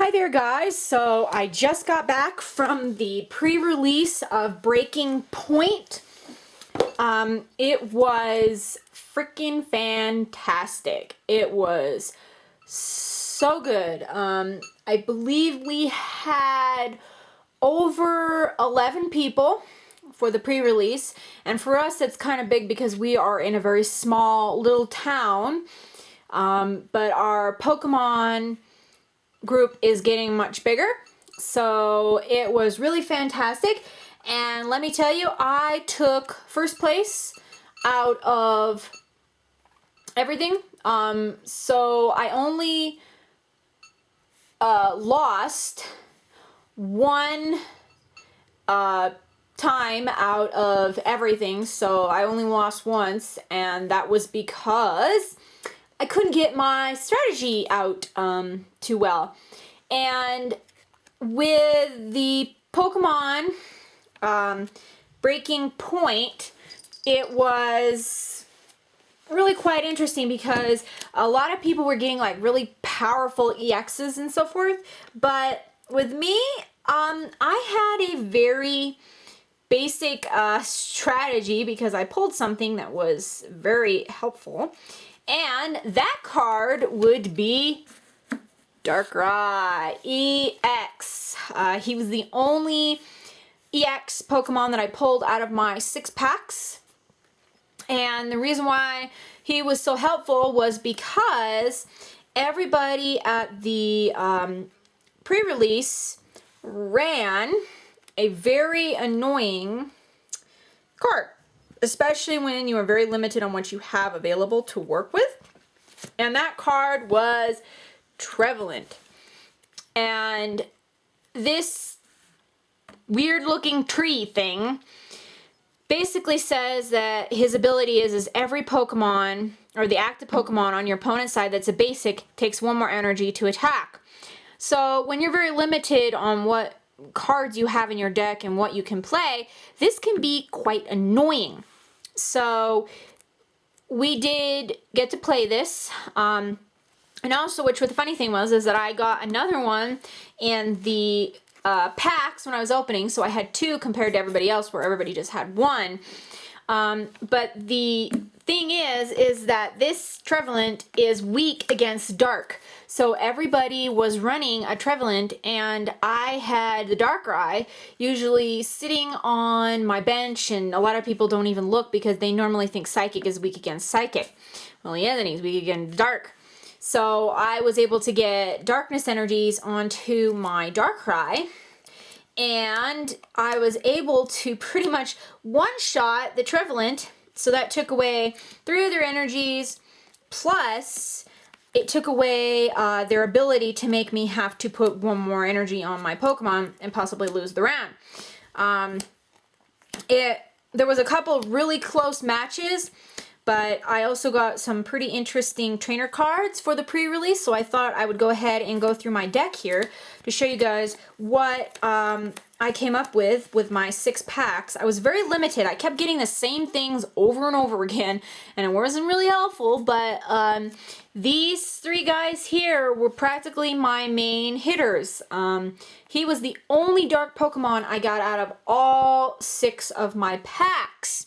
Hi there guys, so I just got back from the pre-release of Breakpoint. It was freaking fantastic. It was so good. I believe we had over 11 people for the pre-release, and for us it's kind of big because we are in a very small little town, but our Pokemon group is getting much bigger, so it was really fantastic. And let me tell you, I took first place out of everything. So I only lost one time out of everything, so I only lost once, and that was because I couldn't get my strategy out too well. And with the Pokemon Breakpoint, it was really quite interesting because a lot of people were getting like really powerful EXs and so forth. But with me, I had a very basic strategy because I pulled something that was very helpful. And that card would be darkrai EX. He was the only EX Pokemon that I pulled out of my 6 packs. And the reason why he was so helpful was because everybody at the pre-release ran a very annoying card, especially when you are very limited on what you have available to work with. And that card was Trevenant. And this weird looking tree thing basically says that his ability is every Pokemon, or the active Pokemon on your opponent's side that's a basic, takes 1 more energy to attack. So when you're very limited on what cards you have in your deck and what you can play, this can be quite annoying. So we did get to play this, and also, which what the funny thing was, is that I got another one in the packs when I was opening, so I had 2 compared to everybody else where everybody just had 1. But the thing is that this Trevenant is weak against dark. So everybody was running a Trevenant, and I had the darkrai usually sitting on my bench, and a lot of people don't even look because they normally think Psychic is weak against Psychic. Well, he isn't. He's weak against Dark. So I was able to get Darkness energies onto my darkrai, and I was able to pretty much one-shot the Trevenant. So that took away 3 of their energies, plus it took away their ability to make me have to put 1 more energy on my Pokemon and possibly lose the round. There was a couple really close matches, but I also got some pretty interesting trainer cards for the pre-release, so I thought I would go ahead and go through my deck here to show you guys what I came up with my 6 packs. I was very limited. I kept getting the same things over and over again, and it wasn't really helpful, but these 3 guys here were practically my main hitters. He was the only dark Pokemon I got out of all 6 of my packs.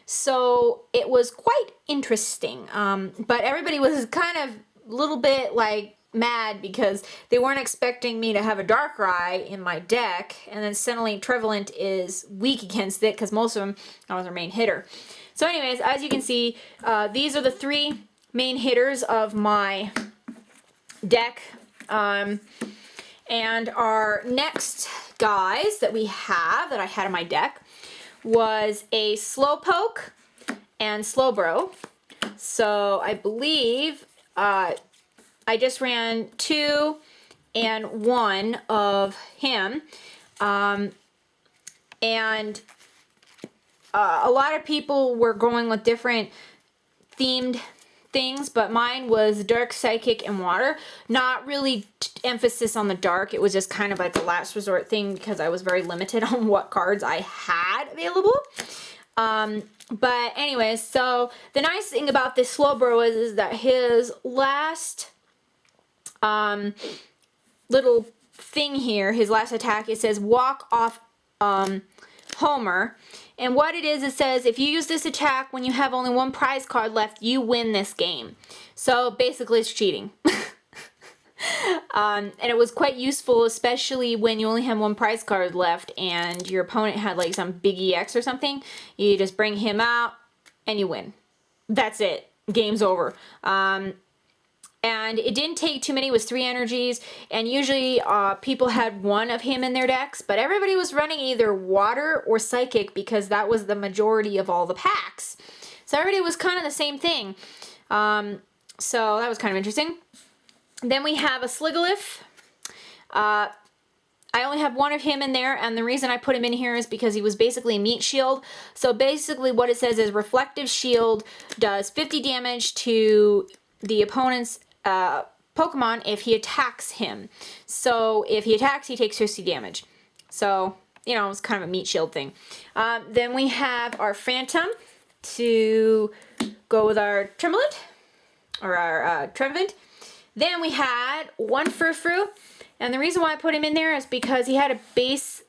So it was quite interesting, but everybody was kind of a little bit like mad because they weren't expecting me to have a darkrai in my deck, and then suddenly Trevenant is weak against it because most of them, I was their main hitter. So anyways, as you can see, these are the 3 main hitters of my deck, and our next guys that we have, that I had in my deck, was a Slowpoke and Slowbro. So I believe I just ran 2 and 1 of him. And a lot of people were going with different themed things, but mine was dark, psychic, and water. Not really emphasis on the dark. It was just kind of like a last resort thing because I was very limited on what cards I had available. But anyways, so the nice thing about this Slowbro is that his last little thing here, his last attack, it says walk off Homer. And what it says if you use this attack when you have only one prize card left, you win this game. So basically it's cheating. And it was quite useful, especially when you only have one prize card left and your opponent had like some big EX or something. You just bring him out and you win. That's it. Game's over. And it didn't take too many. It was 3 energies, and usually people had one of him in their decks, but everybody was running either water or psychic because that was the majority of all the packs. So everybody was kind of the same thing. So that was kind of interesting. Then we have a Sliggolith. I only have one of him in there, and the reason I put him in here is because he was basically a meat shield. So basically what it says is Reflective Shield does 50 damage to the opponent's Pokemon if he attacks him. So if he attacks, he takes 50 damage. So, you know, it's kind of a meat shield thing. Then we have our Phantom to go with our Tremblant, or our Trevant. Then we had one Frou-Frou, and the reason why I put him in there is because he had a base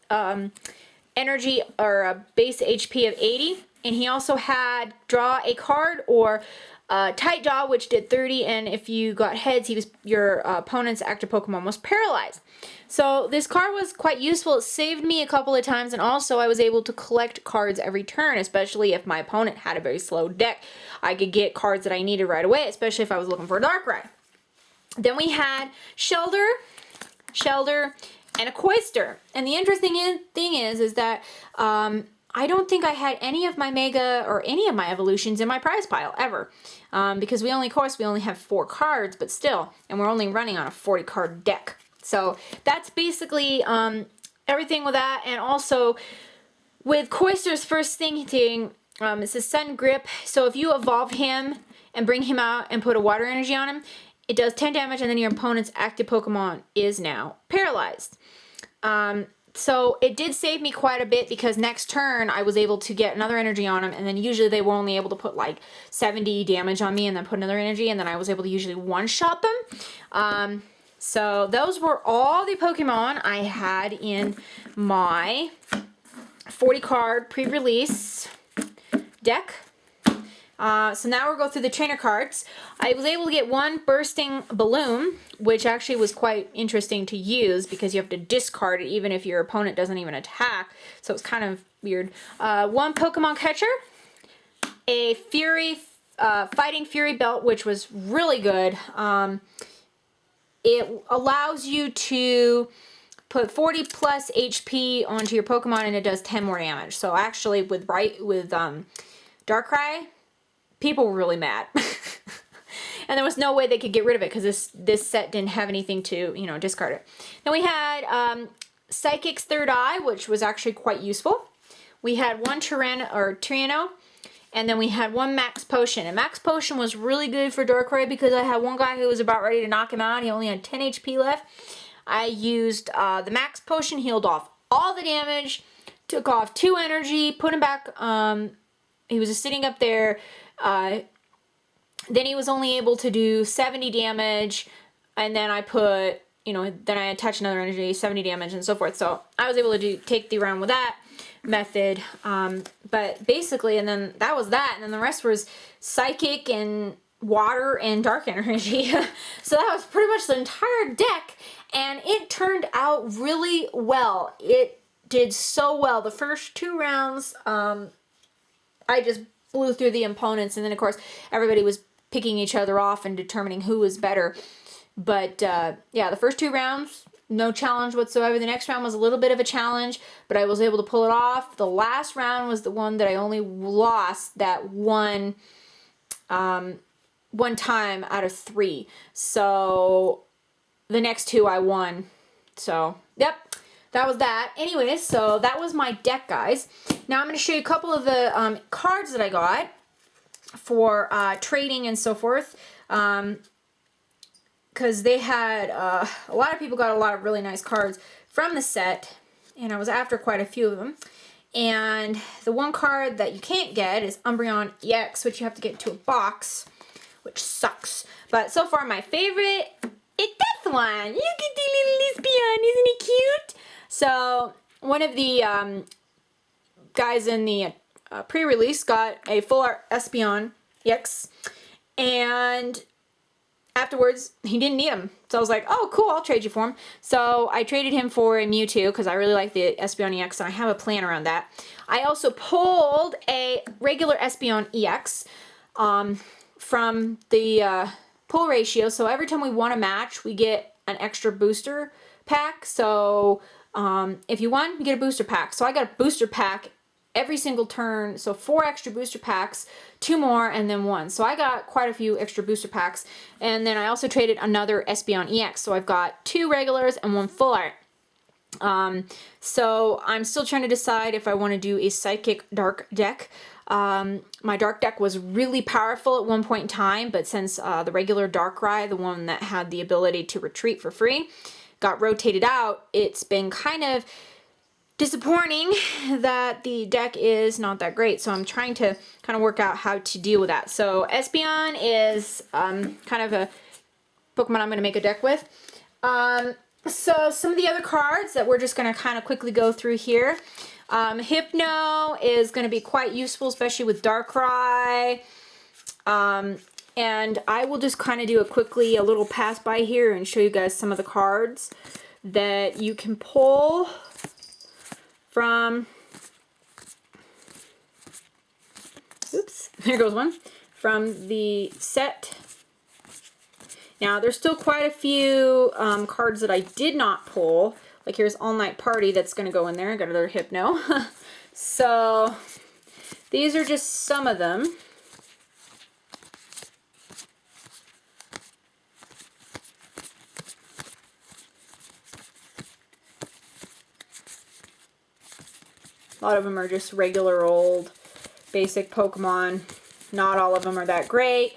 energy, or a base HP of 80, and he also had draw a card or Tight Jaw, which did 30, and if you got heads, your opponent's active Pokemon was paralyzed. So this card was quite useful. It saved me a couple of times, and also I was able to collect cards every turn, especially if my opponent had a very slow deck. I could get cards that I needed right away, especially if I was looking for a darkrai. Then we had Shelder, and a Cloyster. And the interesting thing is that I don't think I had any of my Mega or any of my evolutions in my prize pile ever. Because we only have 4 cards, but still, and we're only running on a 40 card deck. So that's basically everything with that. And also with Cloyster's first thing, it says Sun Grip. So if you evolve him and bring him out and put a water energy on him, it does 10 damage, and then your opponent's active Pokemon is now paralyzed. So it did save me quite a bit because next turn I was able to get another energy on him, and then usually they were only able to put like 70 damage on me and then put another energy, and then I was able to usually one-shot them. So those were all the Pokemon I had in my 40 card pre-release deck. So now we'll go through the trainer cards. I was able to get one Bursting Balloon, which actually was quite interesting to use because you have to discard it even if your opponent doesn't even attack. So it's kind of weird. One Pokemon Catcher, a Fighting Fury Belt, which was really good. It allows you to put 40 plus HP onto your Pokemon, and it does 10 more damage. So actually with Darkrai, people were really mad. And there was no way they could get rid of it because this set didn't have anything to, you know, discard it. Then we had Psychic's Third Eye, which was actually quite useful. We had one Tyranno, and then we had one Max Potion. And Max Potion was really good for Darkrai because I had one guy who was about ready to knock him out. He only had 10 HP left. I used the Max Potion, healed off all the damage, took off 2 energy, put him back. He was just sitting up there. Then he was only able to do 70 damage, and then I put, you know, then I attached another energy, 70 damage, and so forth. So I was able to take the round with that method. But basically, and then that was that, and then the rest was Psychic and Water and Dark Energy. So that was pretty much the entire deck, and it turned out really well. It did so well. The first 2 rounds, I just blew through the opponents, and then of course everybody was picking each other off and determining who was better. But yeah, the first 2 rounds, no challenge whatsoever. The next round was a little bit of a challenge, but I was able to pull it off. The last round was the one that I only lost that one time out of 3. So the next 2 I won. So yep, that was that. Anyways, so that was my deck, guys. Now I'm going to show you a couple of the cards that I got for trading and so forth. Because they had, a lot of people got a lot of really nice cards from the set. And I was after quite a few of them. And the one card that you can't get is Umbreon EX, which you have to get into a box, which sucks. But so far my favorite is this one. Look at the little Espeon, isn't he cute? So one of the guys in the pre-release got a full art Espeon EX, and afterwards he didn't need him. So I was like, oh cool, I'll trade you for him. So I traded him for a Mewtwo because I really like the Espeon EX and I have a plan around that. I also pulled a regular Espeon EX from the pull ratio. So every time we won a match, we get an extra booster pack. So if you won, you get a booster pack. So I got a booster pack every single turn. So 4 extra booster packs, 2 more, and then 1. So I got quite a few extra booster packs. And then I also traded another Espeon EX. So I've got 2 regulars and 1 full art. So I'm still trying to decide if I want to do a psychic dark deck. My dark deck was really powerful at one point in time, but since the regular darkrai, the one that had the ability to retreat for free, got rotated out, it's been kind of disappointing that the deck is not that great. So I'm trying to kind of work out how to deal with that. So Espeon is kind of a Pokemon I'm going to make a deck with. So some of the other cards that we're just going to kind of quickly go through here. Hypno is going to be quite useful, especially with Darkrai. And I will just kind of do a little pass by here and show you guys some of the cards that you can pull from, oops, there goes one, from the set. Now, there's still quite a few cards that I did not pull. Like here's All Night Party that's going to go in there. I got another Hypno. So these are just some of them. A lot of them are just regular old basic Pokemon. Not all of them are that great.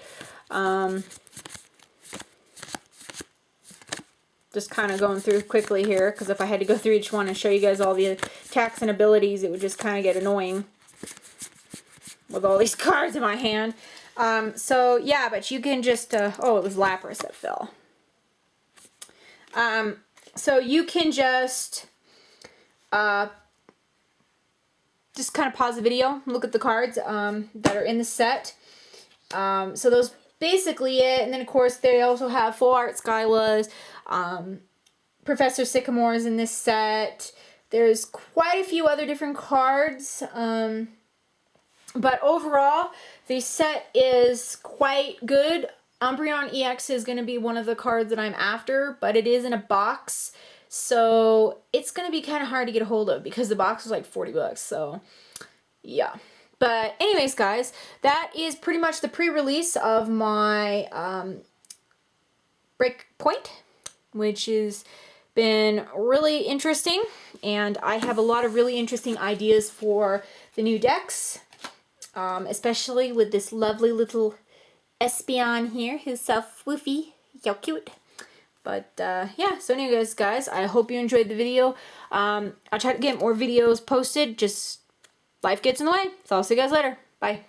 Just kind of going through quickly here, because if I had to go through each one and show you guys all the attacks and abilities, it would just kind of get annoying with all these cards in my hand. So yeah, but you can just, oh, it was Lapras that fell. So you can just kind of pause the video, look at the cards that are in the set. So those basically it, and then of course they also have full art Skylas, Professor Sycamore's in this set. There's quite a few other different cards, but overall the set is quite good. Umbreon EX is going to be one of the cards that I'm after, but it is in a box, so it's going to be kind of hard to get a hold of because the box is like 40 bucks, so yeah. But anyways, guys, that is pretty much the pre-release of my Breakpoint, which has been really interesting, and I have a lot of really interesting ideas for the new decks, especially with this lovely little Espeon here, who's so floofy, so cute. But yeah, so anyways, guys, I hope you enjoyed the video. I'll try to get more videos posted, just life gets in the way. So I'll see you guys later. Bye.